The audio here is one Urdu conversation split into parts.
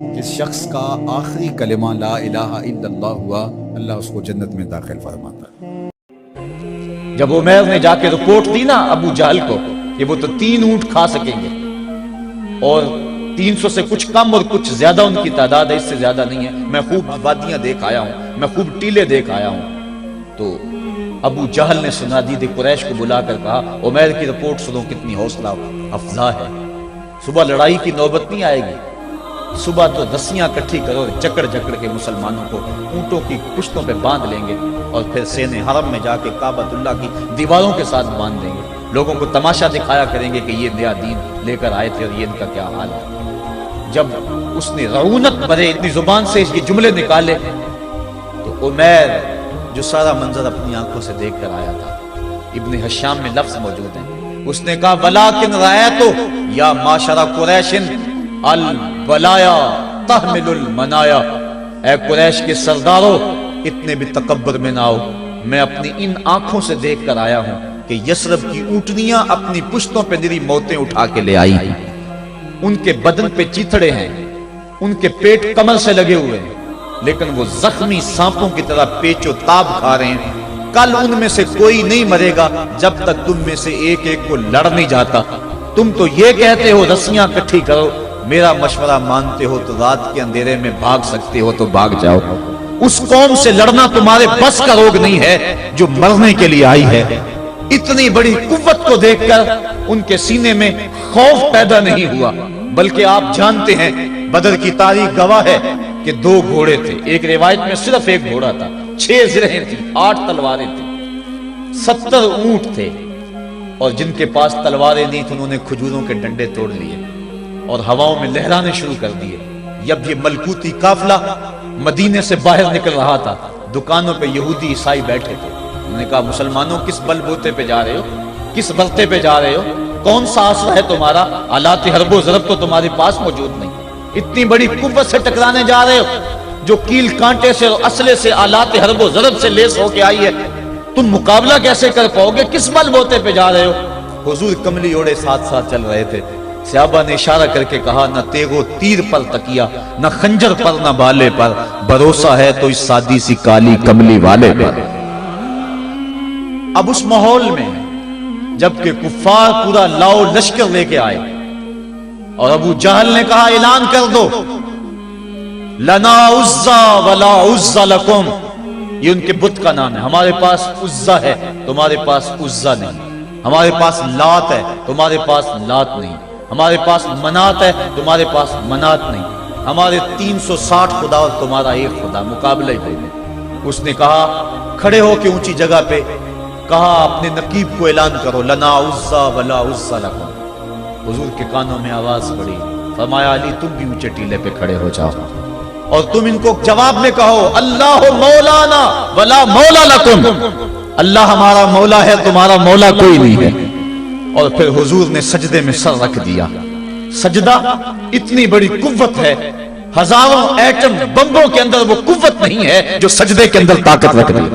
جس شخص کا آخری کلمہ لا الہ الا اللہ ہوا، اللہ اس کو جنت میں داخل فرماتا ہے۔ جب عمیر نے جا کے رپورٹ دی نا ابو جہل کو کہ وہ تو 3 اونٹ کھا سکیں گے اور 300 سے کچھ کم اور کچھ زیادہ ان کی تعداد ہے، اس سے زیادہ نہیں ہے، میں خوب وادیاں دیکھ آیا ہوں، میں خوب ٹیلے دیکھ آیا ہوں، تو ابو جہل نے سنادید قریش کو بلا کر کہا عمیر کی رپورٹ سنو کتنی حوصلہ افزا ہے، صبح لڑائی کی نوبت نہیں آئے گی، صبح تو رسیاں کٹھی کرو، جکڑ جکڑ کے مسلمانوں کو اونٹوں کی پشتوں پہ باندھ لیں گے اور پھر سین حرم میں جا کے کعبۃ اللہ کی دیواروں کے ساتھ باندھ دیں گے، لوگوں کو تماشا دکھایا کریں گے کہ یہ نیا دین لے کر آئے تھے اور یہ ان کا کیا حال ہے۔ جب اس نے رعونت بھرے اتنی زبان سے یہ جملے نکالے تو عمیر جو سارا منظر اپنی آنکھوں سے دیکھ کر آیا تھا، ابن حشام میں لفظ موجود ہیں، اس نے کہا وَلَٰكِنْ رَأَيْتُ یا معشر قریش البلایا تحمل المنایا، اے قریش کے سرداروں اتنے بھی تکبر میں نہ آؤ، میں اپنی ان آنکھوں سے دیکھ کر آیا ہوں کہ یثرب کی اونٹنیاں اپنی پشتوں پہ نری موتیں اٹھا کے لے آئی ہیں، ان کے بدن پہ چیتھڑے ہیں، ان کے پیٹ کمر سے لگے ہوئے ہیں، لیکن وہ زخمی سانپوں کی طرح پیچ و تاب کھا رہے ہیں، کل ان میں سے کوئی نہیں مرے گا جب تک تم میں سے ایک ایک کو لڑ نہیں جاتا، تم تو یہ کہتے ہو رسیاں کٹھی کرو، میرا مشورہ مانتے ہو تو رات کے اندھیرے میں بھاگ سکتے ہو تو بھاگ جاؤ، اس قوم سے لڑنا تمہارے بس کا روگ نہیں ہے جو مرنے کے لیے آئی ہے۔ اتنی بڑی قوت کو دیکھ کر ان کے سینے میں خوف پیدا نہیں ہوا، بلکہ آپ جانتے ہیں بدر کی تاریخ گواہ ہے کہ 2 گھوڑے تھے، ایک روایت میں صرف ایک گھوڑا تھا، 6 زرہیں تھی، 8 تلواریں تھیں، 70 اونٹ تھے، اور جن کے پاس تلواریں نہیں تھیں انہوں نے کھجوروں کے ڈنڈے توڑ لیے اور ہواؤں میں لہرانے شروع کر دیے۔ جب یہ ملکوتی قافلہ مدینے سے باہر نکل رہا تھا، دکانوں پہ یہودی عیسائی بیٹھے تھے، انہوں نے کہا مسلمانوں کس بل بوتے پہ جا رہے ہو، کس برتے پہ جا رہے ہو، کون سا آسرا ہے تمہارا، آلات حرب و ضرب تو تمہارے پاس موجود نہیں، اتنی بڑی قوت سے ٹکرانے جا رہے ہو جو کیل کانٹے سے اور اسلحے سے آلات حرب و ضرب سے لیس ہو کے آئی ہے، تم مقابلہ کیسے کر پاؤ گے، کس بل بوتے پہ جا رہے ہو۔ حضور کملی اوڑے ساتھ ساتھ چل رہے تھے، صحابہ نے اشارہ کر کے کہا نہ تیغو تیر پر تکیا، نہ خنجر پر نہ بالے پر، بھروسہ ہے تو اس سادی سی کالی کملی والے پر۔ اب اس ماحول میں جبکہ کفار پورا لاؤ لشکر لے کے آئے اور ابو جہل نے کہا اعلان کر دو لنا عزا ولا عزا لکم، یہ ان کے بت کا نام ہے، ہمارے پاس عزا ہے تمہارے پاس عزا نہیں، ہمارے پاس لات ہے تمہارے پاس لات نہیں، ہمارے پاس منات ہے تمہارے پاس منات نہیں، ہمارے 360 خدا اور تمہارا ایک خدا، مقابلہ ہی نہیں۔ اس نے کہا کھڑے ہو کے اونچی جگہ پہ کہا اپنے نقیب کو اعلان کرو لنا عزا ولا عزا لکم۔ حضور کے کانوں میں آواز پڑی، فرمایا علی تم بھی اونچے ٹیلے پہ کھڑے ہو جاؤ اور تم ان کو جواب میں کہو اللہ مولانا ولا مولا لکم، اللہ ہمارا مولا ہے تمہارا مولا کوئی نہیں ہے۔ اور پھر حضور نے سجدے میں سر رکھ دیا، سجدہ اتنی بڑی قوت ہے، ہزاروں ایٹم بمبوں کے اندر وہ قوت نہیں ہے جو سجدے کے اندر طاقت رکھ دی۔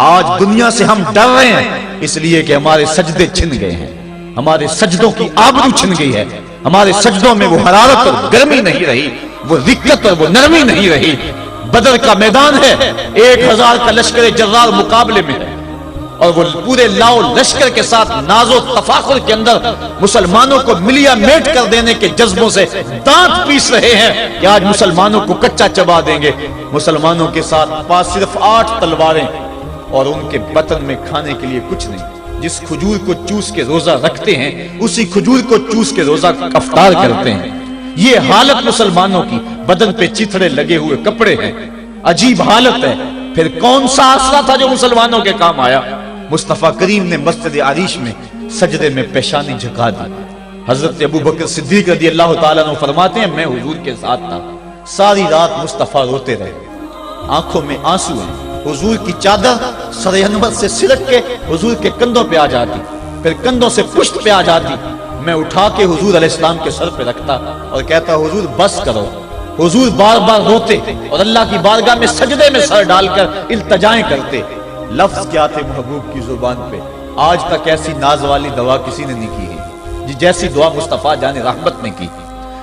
آج دنیا سے ہم ڈر رہے ہیں اس لیے کہ ہمارے سجدے چھن گئے ہیں، ہمارے سجدوں کی آبرو چھن گئی ہے، ہمارے سجدوں میں وہ حرارت اور گرمی نہیں رہی، وہ رقت اور وہ نرمی نہیں رہی۔ بدر کا میدان ہے، 1000 کا لشکر جرار مقابلے میں ہے اور وہ پورے لاؤ لشکر کے ساتھ ناز و تفاخر کے اندر مسلمانوں کو ملیا میٹ کر دینے کے جذبوں سے دانت پیس رہے ہیں کہ آج مسلمانوں کو کچا چبا دیں گے۔ مسلمانوں کے ساتھ پاس صرف 8 تلواریں اور ان کے بطن میں کھانے کے لیے کچھ نہیں، جس کھجور کو چوس کے روزہ رکھتے ہیں اسی کھجور کو چوس کے روزہ افطار کرتے ہیں۔ یہ حالت مسلمانوں کی، بدن پہ چیتھڑے لگے ہوئے کپڑے ہیں، عجیب حالت ہے۔ پھر کون سا آسرا تھا جو مسلمانوں کے کام آیا؟ مصطفیٰ کریم نے مسجد عریش میں سجدے میں پیشانی جھکا دی۔ حضرت ابو بکر صدیق رضی اللہ تعالیٰ عنہ فرماتے ہیں میں حضور کے ساتھ تھا، ساری رات مصطفیٰ روتے رہے، آنکھوں میں آنسو ہیں، حضور کی چادر سر انور سے سلٹ کے حضور کے کندھوں پہ آ جاتی، پھر کندھوں سے پشت پہ آ جاتی، میں اٹھا کے حضور علیہ السلام کے سر پہ رکھتا اور کہتا حضور بس کرو۔ حضور بار بار روتے اور اللہ کی بارگاہ میں سجدے میں سر ڈال کر التجائیں کرتے۔ لفظ کیا تھے محبوب کی زبان پہ، آج تک ایسی ناز والی دعا کسی نے نہیں کی ہے جیسی دعا مصطفیٰ جان رحمت نے کی۔